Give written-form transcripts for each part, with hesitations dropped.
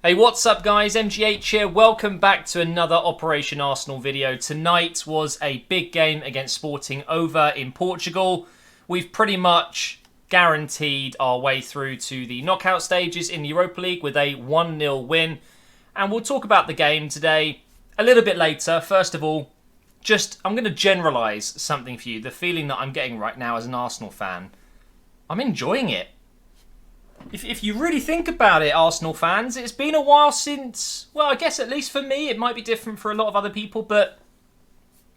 Hey, what's up guys? MGH here. Welcome back to another Operation Arsenal video. Tonight was a big game against Sporting over in Portugal. We've pretty much guaranteed our way through to the knockout stages in the Europa League with a 1-0 win. And we'll talk about the game today a little bit later. First of all, I'm going to generalise something for you. The feeling that I'm getting right now as an Arsenal fan. I'm enjoying it. If you really think about it, Arsenal fans, it's been a while since, well, I guess at least for me, it might be different for a lot of other people, but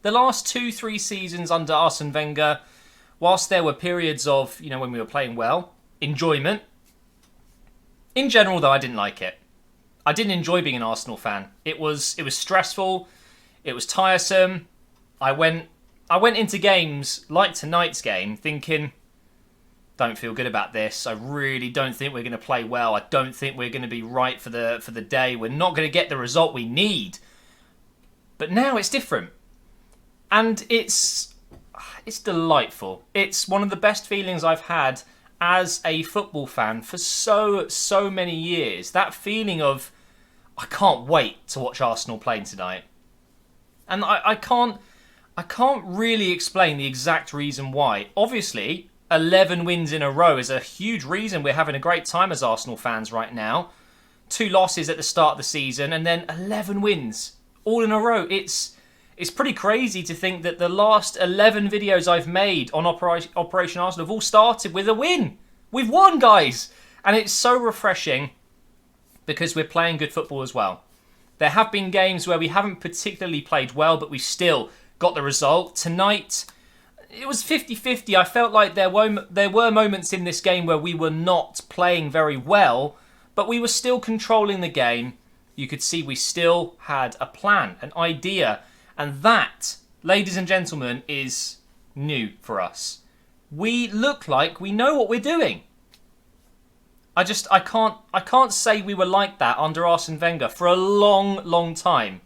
the last 2-3 seasons under Arsene Wenger, whilst there were periods of, when we were playing well, enjoyment, in general, though, I didn't like it. I didn't enjoy being an Arsenal fan. It was stressful. It was tiresome. I went into games like tonight's game thinking, don't feel good about this. I really don't think we're going to play well. I don't think we're going to be right for the day. We're not going to get the result we need. But now it's different. And it's delightful. It's one of the best feelings I've had as a football fan for so many years. That feeling of, I can't wait to watch Arsenal play tonight. And I can't really explain the exact reason why. Obviously, 11 wins in a row is a huge reason we're having a great time as Arsenal fans right now. 2 losses at the start of the season and then 11 wins all in a row. It's pretty crazy to think that the last 11 videos I've made on Operation Arsenal have all started with a win. We've won, guys! And it's so refreshing because we're playing good football as well. There have been games where we haven't particularly played well, but we've still got the result. Tonight, it was 50-50. I felt like there were moments in this game where we were not playing very well, but we were still controlling the game. You could see we still had a plan, an idea, and that, ladies and gentlemen, is new for us. We look like we know what we're doing. I can't say we were like that under Arsene Wenger for a long time.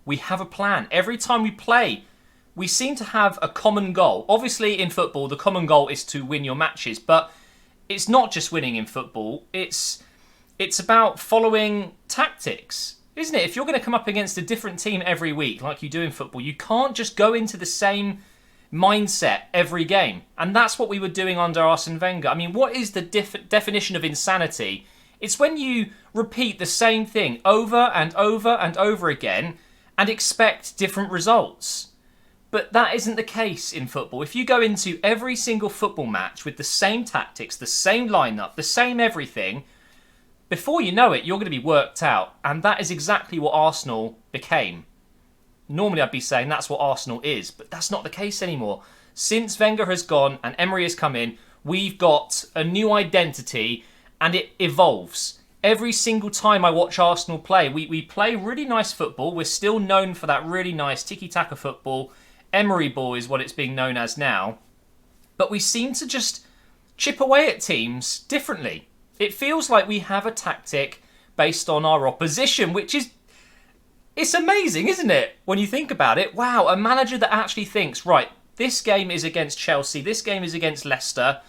We have a plan. Every time we play, we seem to have a common goal. Obviously, in football, the common goal is to win your matches, but it's not just winning in football. It's about following tactics, isn't it? If you're going to come up against a different team every week, like you do in football, you can't just go into the same mindset every game. And that's what we were doing under Arsene Wenger. I mean, what is the definition of insanity? It's when you repeat the same thing over and over and over again and expect different results. But that isn't the case in football. If you go into every single football match with the same tactics, the same lineup, the same everything, before you know it, you're going to be worked out. And that is exactly what Arsenal became. Normally I'd be saying that's what Arsenal is, but that's not the case anymore. Since Wenger has gone and Emery has come in, we've got a new identity and it evolves. Every single time I watch Arsenal play, we play really nice football. We're still known for that really nice tiki-taka football. Emery ball is what it's being known as now. But we seem to just chip away at teams differently. It feels like we have a tactic based on our opposition, which is... It's amazing, isn't it? When you think about it. Wow, a manager that actually thinks, right, this game is against Chelsea, this game is against Leicester.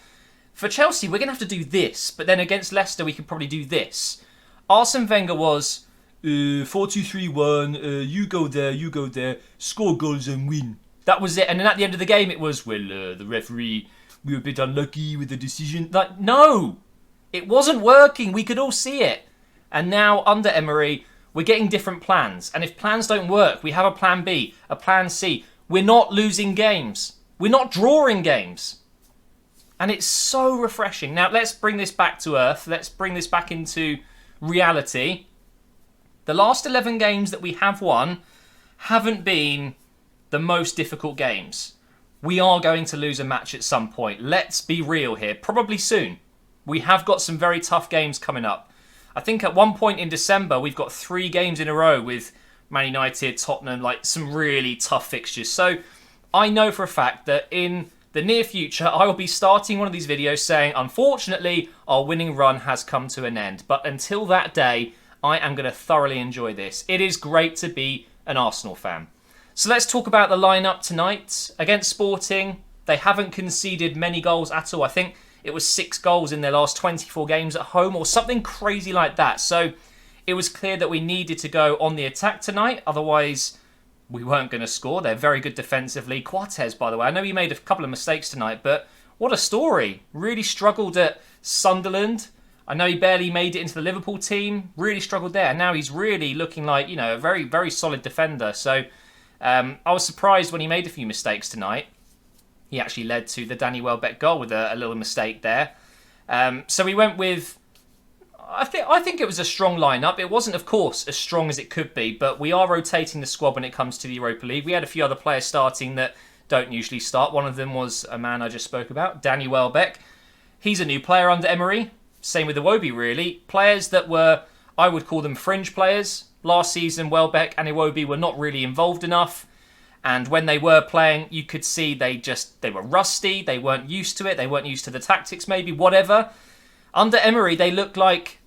For Chelsea, we're going to have to do this. But then against Leicester, we can probably do this. Arsene Wenger was 4-2-3-1, you go there, score goals and win. That was it. And then at the end of the game, it was, the referee, we were a bit unlucky with the decision. Like, no! It wasn't working. We could all see it. And now, under Emery, we're getting different plans. And if plans don't work, we have a plan B, a plan C. We're not losing games. We're not drawing games. And it's so refreshing. Now, let's bring this back to earth. Let's bring this back into reality. The last 11 games that we have won haven't been the most difficult games. We are going to lose a match at some point. Let's be real here. Probably soon. We have got some very tough games coming up. I think at one point in December, we've got 3 games in a row with Man United, Tottenham, like some really tough fixtures. So I know for a fact that in the near future, I will be starting one of these videos saying, unfortunately, our winning run has come to an end. But until that day, I am going to thoroughly enjoy this. It is great to be an Arsenal fan. So let's talk about the lineup tonight. Against Sporting, they haven't conceded many goals at all. I think it was 6 goals in their last 24 games at home or something crazy like that. So It was clear that we needed to go on the attack tonight, otherwise we weren't going to score. They're very good defensively. Quartes, by the way, I know he made a couple of mistakes tonight, but what a story. Really struggled at Sunderland. I know he barely made it into the Liverpool team. Really struggled there. And now he's really looking like, a very, very solid defender. So I was surprised when he made a few mistakes tonight. He actually led to the Danny Welbeck goal with a little mistake there. So we went with... I think it was a strong lineup. It wasn't, of course, as strong as it could be, but we are rotating the squad when it comes to the Europa League. We had a few other players starting that don't usually start. One of them was a man I just spoke about, Danny Welbeck. He's a new player under Emery. Same with Iwobi, really. Players that were, I would call them fringe players. Last season, Welbeck and Iwobi were not really involved enough. And when they were playing, you could see they were rusty. They weren't used to it. They weren't used to the tactics, maybe, whatever. Under Emery, they looked like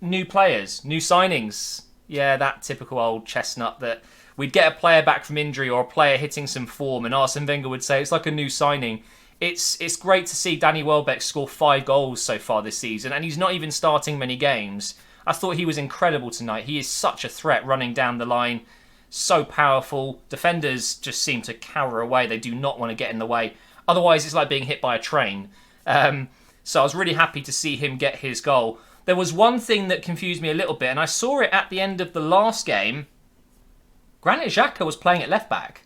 new players, new signings. Yeah, that typical old chestnut that we'd get a player back from injury or a player hitting some form and Arsene Wenger would say it's like a new signing. It's great to see Danny Welbeck score 5 goals so far this season, and he's not even starting many games. I thought he was incredible tonight. He is such a threat running down the line, so powerful. Defenders just seem to cower away. They do not want to get in the way. Otherwise, it's like being hit by a train. So I was really happy to see him get his goal. There was one thing that confused me a little bit, and I saw it at the end of the last game. Granit Xhaka was playing at left back.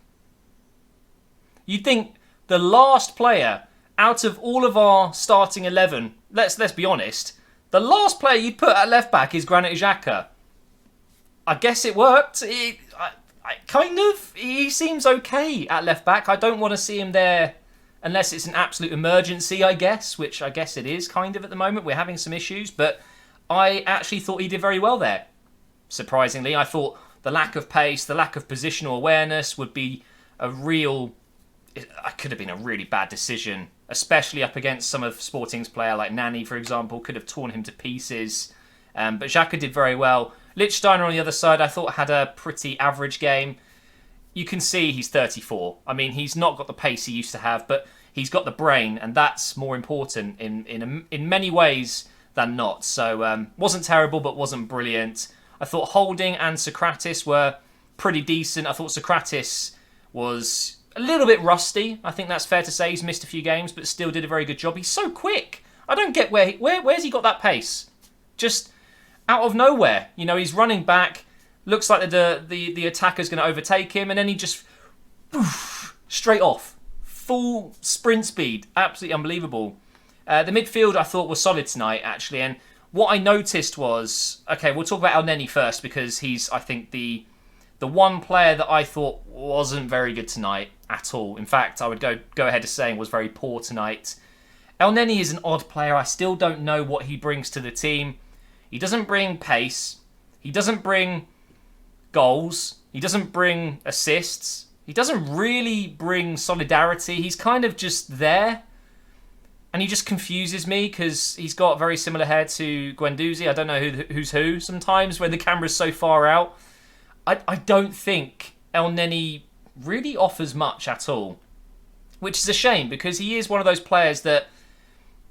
You'd think the last player out of all of our starting 11, let's be honest, the last player you'd put at left back is Granit Xhaka. I guess it worked. He seems okay at left back. I don't want to see him there unless it's an absolute emergency, I guess, which I guess it is kind of at the moment. We're having some issues, but I actually thought he did very well there. Surprisingly, I thought the lack of pace, the lack of positional awareness would be it could have been a really bad decision, especially up against some of Sporting's player like Nani, for example, could have torn him to pieces. But Xhaka did very well. Lichtsteiner on the other side, I thought had a pretty average game. You can see he's 34. I mean, he's not got the pace he used to have, but he's got the brain, and that's more important in many ways than not. So wasn't terrible, but wasn't brilliant. I thought Holding and Socrates were pretty decent. I thought Socrates was a little bit rusty. I think that's fair to say. He's missed a few games, but still did a very good job. He's so quick. I don't get where's he got that pace? Just out of nowhere. He's running back. Looks like the attacker's going to overtake him, and then he just straight off. Full sprint speed. Absolutely unbelievable. The midfield I thought was solid tonight, actually, and what I noticed was... Okay, we'll talk about El Neni first, because he's, I think, the one player that I thought wasn't very good tonight at all. In fact, I would go ahead to saying was very poor tonight. El Neni is an odd player. I still don't know what he brings to the team. He doesn't bring pace. He doesn't bring goals. He doesn't bring assists. He doesn't really bring solidarity. He's kind of just there. And he just confuses me because he's got very similar hair to Guendouzi. I don't know who's who sometimes when the camera's so far out. I don't think El Neni really offers much at all. Which is a shame because he is one of those players that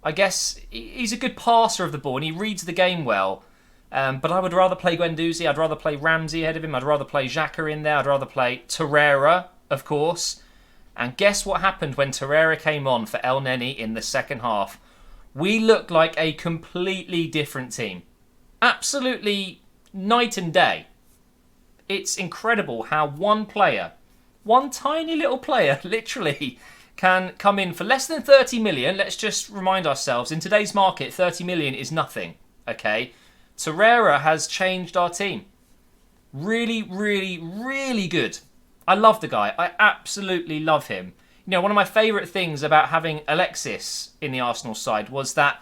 I guess he's a good passer of the ball and he reads the game well. But I would rather play Guendouzi. I'd rather play Ramsey ahead of him. I'd rather play Xhaka in there. I'd rather play Torreira, of course. And guess what happened when Torreira came on for El Neni in the second half? We looked like a completely different team. Absolutely night and day. It's incredible how one player, one tiny little player, literally, can come in for less than 30 million. Let's just remind ourselves, in today's market, 30 million is nothing, okay? Torreira has changed our team. Really, really, really good. I love the guy. I absolutely love him. One of my favourite things about having Alexis in the Arsenal side was that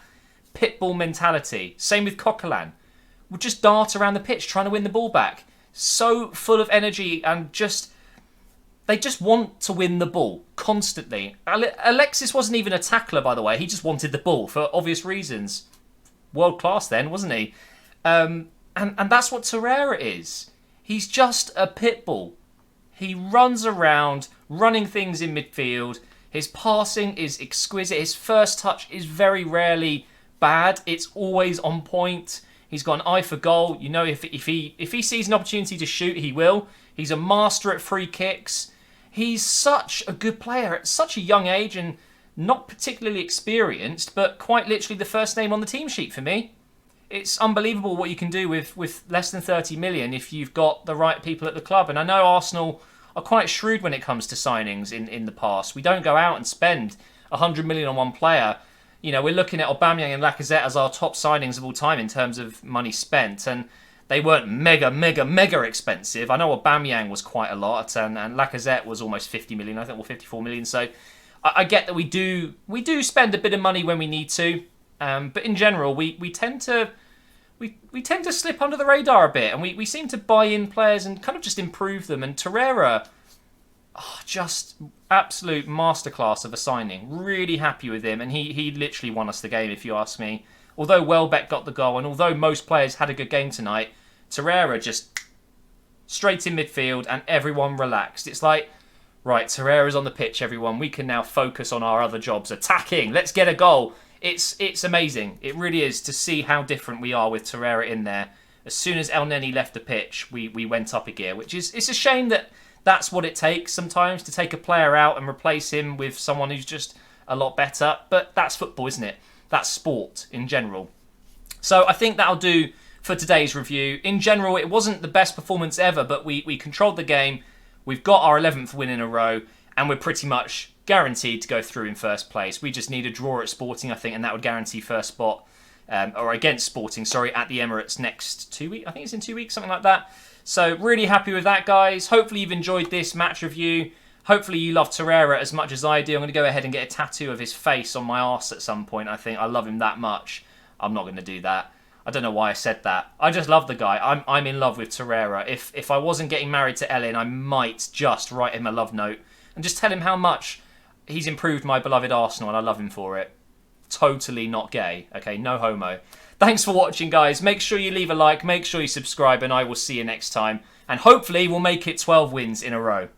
pitbull mentality. Same with Coquelin. Would just dart around the pitch trying to win the ball back. So full of energy and they just want to win the ball constantly. Alexis wasn't even a tackler, by the way. He just wanted the ball for obvious reasons. World class then, wasn't he? And that's what Torreira is. He's just a pitbull. He runs around, running things in midfield. His passing is exquisite. His first touch is very rarely bad. It's always on point. He's got an eye for goal. You know, if he sees an opportunity to shoot, he will. He's a master at free kicks. He's such a good player at such a young age and not particularly experienced, but quite literally the first name on the team sheet for me. It's unbelievable what you can do with less than 30 million if you've got the right people at the club. And I know Arsenal are quite shrewd when it comes to signings in the past. We don't go out and spend 100 million on one player. You know, we're looking at Aubameyang and Lacazette as our top signings of all time in terms of money spent. And they weren't mega expensive. I know Aubameyang was quite a lot, and Lacazette was almost 50 million, I think, or 54 million. So I get that we do spend a bit of money when we need to. But in general, we tend to slip under the radar a bit, and we seem to buy in players and kind of just improve them. And Torreira, just absolute masterclass of a signing. Really happy with him, and he literally won us the game, if you ask me. Although Welbeck got the goal, and although most players had a good game tonight, Torreira just straight in midfield, and everyone relaxed. It's like, right, Torreira's on the pitch, everyone. We can now focus on our other jobs. Attacking. Let's get a goal. It's amazing. It really is to see how different we are with Torreira in there. As soon as El Neni left the pitch, we went up a gear, which is, it's a shame that that's what it takes sometimes, to take a player out and replace him with someone who's just a lot better. But that's football, isn't it? That's sport in general. So I think that'll do for today's review. In general, it wasn't the best performance ever, but we controlled the game. We've got our 11th win in a row, and we're pretty much guaranteed to go through in first place. We just need a draw at Sporting, I think, and that would guarantee first spot, or against Sporting, sorry, at the Emirates next 2 weeks. I think it's in 2 weeks, something like that. So really happy with that, guys. Hopefully you've enjoyed this match review. Hopefully you love Torreira as much as I do. I'm going to go ahead and get a tattoo of his face on my arse at some point, I think. I love him that much. I'm not going to do that. I don't know why I said that. I just love the guy. I'm in love with Torreira. If I wasn't getting married to Ellen, I might just write him a love note and just tell him how much he's improved my beloved Arsenal, and I love him for it. Totally not gay. Okay, no homo. Thanks for watching, guys. Make sure you leave a like. Make sure you subscribe, and I will see you next time. And hopefully we'll make it 12 wins in a row.